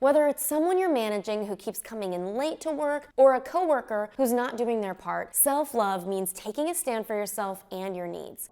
Whether it's someone you're managing who keeps coming in late to work or a coworker who's not doing their part, self-love means taking a stand for yourself and your needs.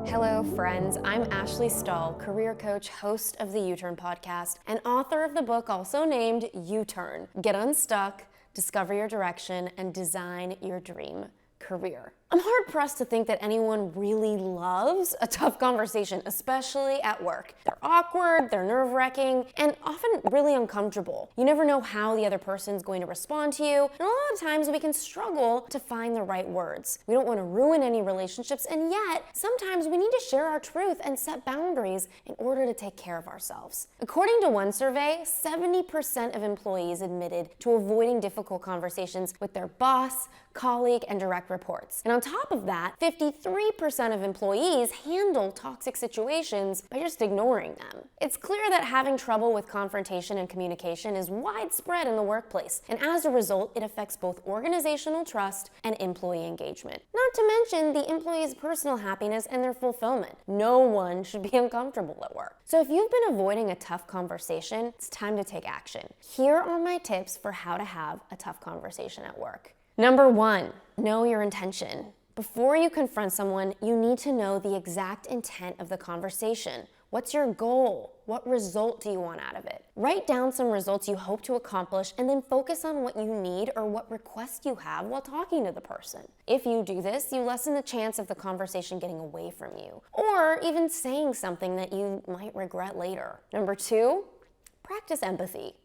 Hello friends, I'm AshleyStahl, career coach, host of the U-Turn podcast, and author of the book also named U-Turn. Get unstuck, discover your direction, and design your dream career. I'm hard-pressed to think that anyone really loves a tough conversation, especially at work. They're awkward, they're nerve-wracking, and often really uncomfortable. You never know how the other person's going to respond to you, and a lot of times we can struggle to find the right words. We don't want to ruin any relationships, and yet sometimes we need to share our truth and set boundaries in order to take care of ourselves. According to one survey, 70% of employees admitted to avoiding difficult conversations with their boss, colleague, and direct reports. And on top of that, 53% of employees handle toxic situations by just ignoring them. It's clear that having trouble with confrontation and communication is widespread in the workplace, and as a result, it affects both organizational trust and employee engagement. Not to mention the employee's personal happiness and their fulfillment. No one should be uncomfortable at work. So if you've been avoiding a tough conversation, it's time to take action. Here are my tips for how to have a tough conversation at work. Number 1, know your intention. Before you confront someone, you need to know the exact intent of the conversation. What's your goal? What result do you want out of it? Write down some results you hope to accomplish and then focus on what you need or what request you have while talking to the person. If you do this, you lessen the chance of the conversation getting away from you or even saying something that you might regret later. Number 2, practice empathy.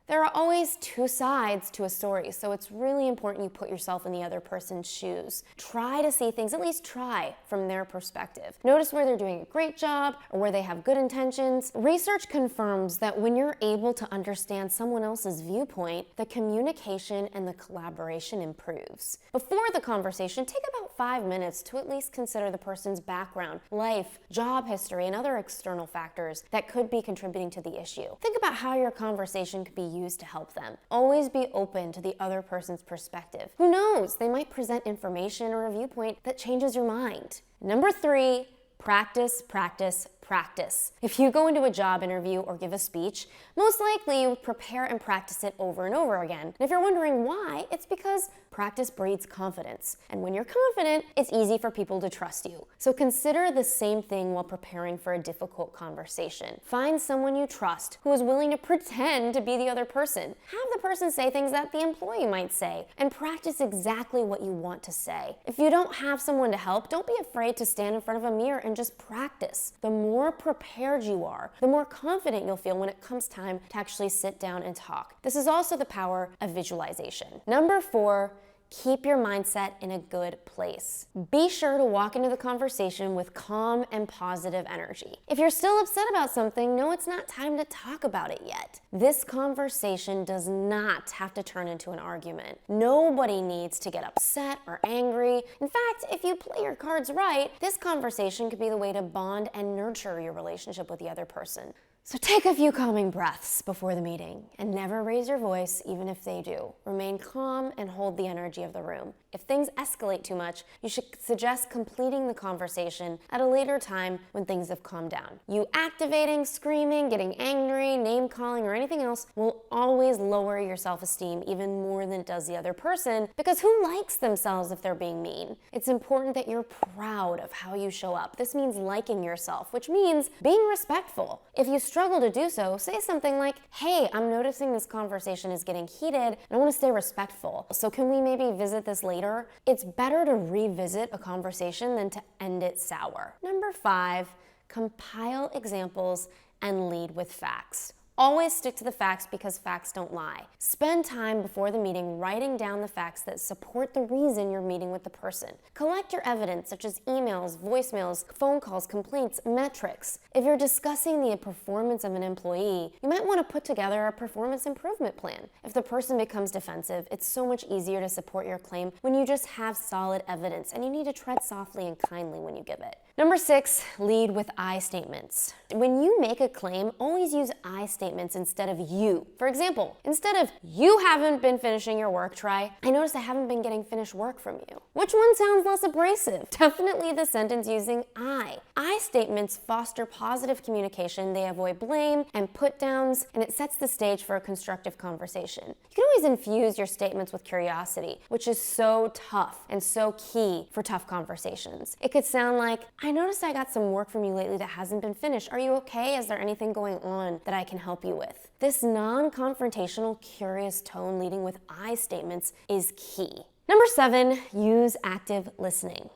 There are always two sides to a story, so it's really important you put yourself in the other person's shoes. Try to see things, at least try, from their perspective. Notice where they're doing a great job or where they have good intentions. Research confirms that when you're able to understand someone else's viewpoint, the communication and the collaboration improves. Before the conversation, take about 5 minutes to at least consider the person's background, life, job history, and other external factors that could be contributing to the issue. Think about how your conversation could be used to help them. Always be open to the other person's perspective. Who knows? They might present information or a viewpoint that changes your mind. Number 3, practice, practice, practice. If you go into a job interview or give a speech, most likely you prepare and practice it over and over again. And if you're wondering why, it's because practice breeds confidence. And when you're confident, it's easy for people to trust you. So consider the same thing while preparing for a difficult conversation. Find someone you trust who is willing to pretend to be the other person. Have the person say things that the employee might say, and practice exactly what you want to say. If you don't have someone to help, don't be afraid to stand in front of a mirror and just practice. The more prepared you are, the more confident you'll feel when it comes time to actually sit down and talk. This is also the power of visualization. Number 4, keep your mindset in a good place. Be sure to walk into the conversation with calm and positive energy. If you're still upset about something, know it's not time to talk about it yet. This conversation does not have to turn into an argument. Nobody needs to get upset or angry. In fact, if you play your cards right, this conversation could be the way to bond and nurture your relationship with the other person. So take a few calming breaths before the meeting and never raise your voice even if they do. Remain calm and hold the energy of the room. If things escalate too much, you should suggest completing the conversation at a later time when things have calmed down. You activating, screaming, getting angry, name-calling, or anything else will always lower your self-esteem even more than it does the other person, because who likes themselves if they're being mean? It's important that you're proud of how you show up. This means liking yourself, which means being respectful. If you struggle to do so, say something like, "Hey, I'm noticing this conversation is getting heated and I want to stay respectful. So can we maybe visit this later?" It's better to revisit a conversation than to end it sour. Number 5, compile examples and lead with facts. Always stick to the facts because facts don't lie. Spend time before the meeting writing down the facts that support the reason you're meeting with the person. Collect your evidence such as emails, voicemails, phone calls, complaints, metrics. If you're discussing the performance of an employee, you might want to put together a performance improvement plan. If the person becomes defensive, it's so much easier to support your claim when you just have solid evidence, and you need to tread softly and kindly when you give it. Number 6, lead with I statements. When you make a claim, always use I statements instead of you. For example, instead of "you haven't been finishing your work," try "I noticed I haven't been getting finished work from you." Which one sounds less abrasive? Definitely the sentence using I. I statements foster positive communication, they avoid blame and put downs, and it sets the stage for a constructive conversation. You can always infuse your statements with curiosity, which is so tough and so key for tough conversations. It could sound like, "I noticed I got some work from you lately that hasn't been finished. Are you okay? Is there anything going on that I can help you with?" This non-confrontational, curious tone leading with I statements is key. Number 7, use active listening.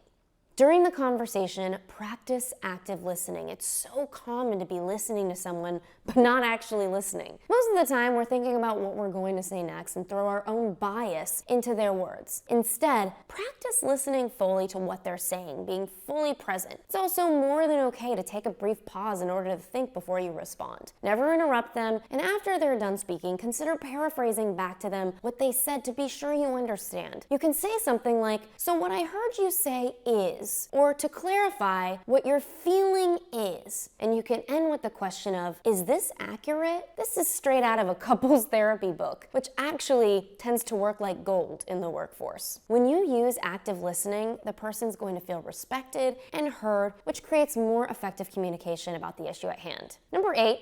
During the conversation, practice active listening. It's so common to be listening to someone, but not actually listening. Most of the time, we're thinking about what we're going to say next and throw our own bias into their words. Instead, practice listening fully to what they're saying, being fully present. It's also more than okay to take a brief pause in order to think before you respond. Never interrupt them, and after they're done speaking, consider paraphrasing back to them what they said to be sure you understand. You can say something like, "So what I heard you say is," or to clarify what your feeling is. And you can end with the question of, "Is this accurate?" This is straight out of a couples therapy book, which actually tends to work like gold in the workforce. When you use active listening, the person's going to feel respected and heard, which creates more effective communication about the issue at hand. Number 8,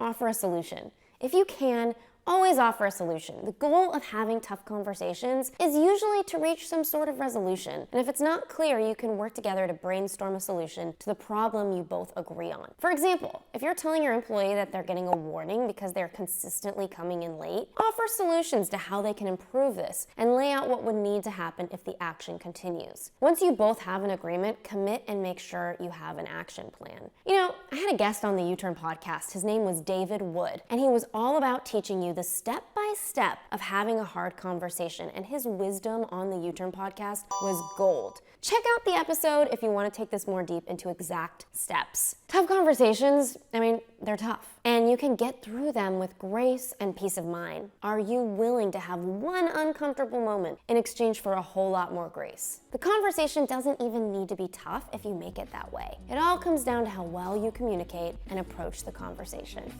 offer a solution. If you can, always offer a solution. The goal of having tough conversations is usually to reach some sort of resolution. And if it's not clear, you can work together to brainstorm a solution to the problem you both agree on. For example, if you're telling your employee that they're getting a warning because they're consistently coming in late, offer solutions to how they can improve this and lay out what would need to happen if the action continues. Once you both have an agreement, commit and make sure you have an action plan. I had a guest on the U-Turn podcast. His name was David Wood, and he was all about teaching you the step-by-step of having a hard conversation, and his wisdom on the U-Turn podcast was gold. Check out the episode if you want to take this more deep into exact steps. Tough conversations, they're tough, and you can get through them with grace and peace of mind. Are you willing to have one uncomfortable moment in exchange for a whole lot more grace? The conversation doesn't even need to be tough if you make it that way. It all comes down to how well you communicate and approach the conversation.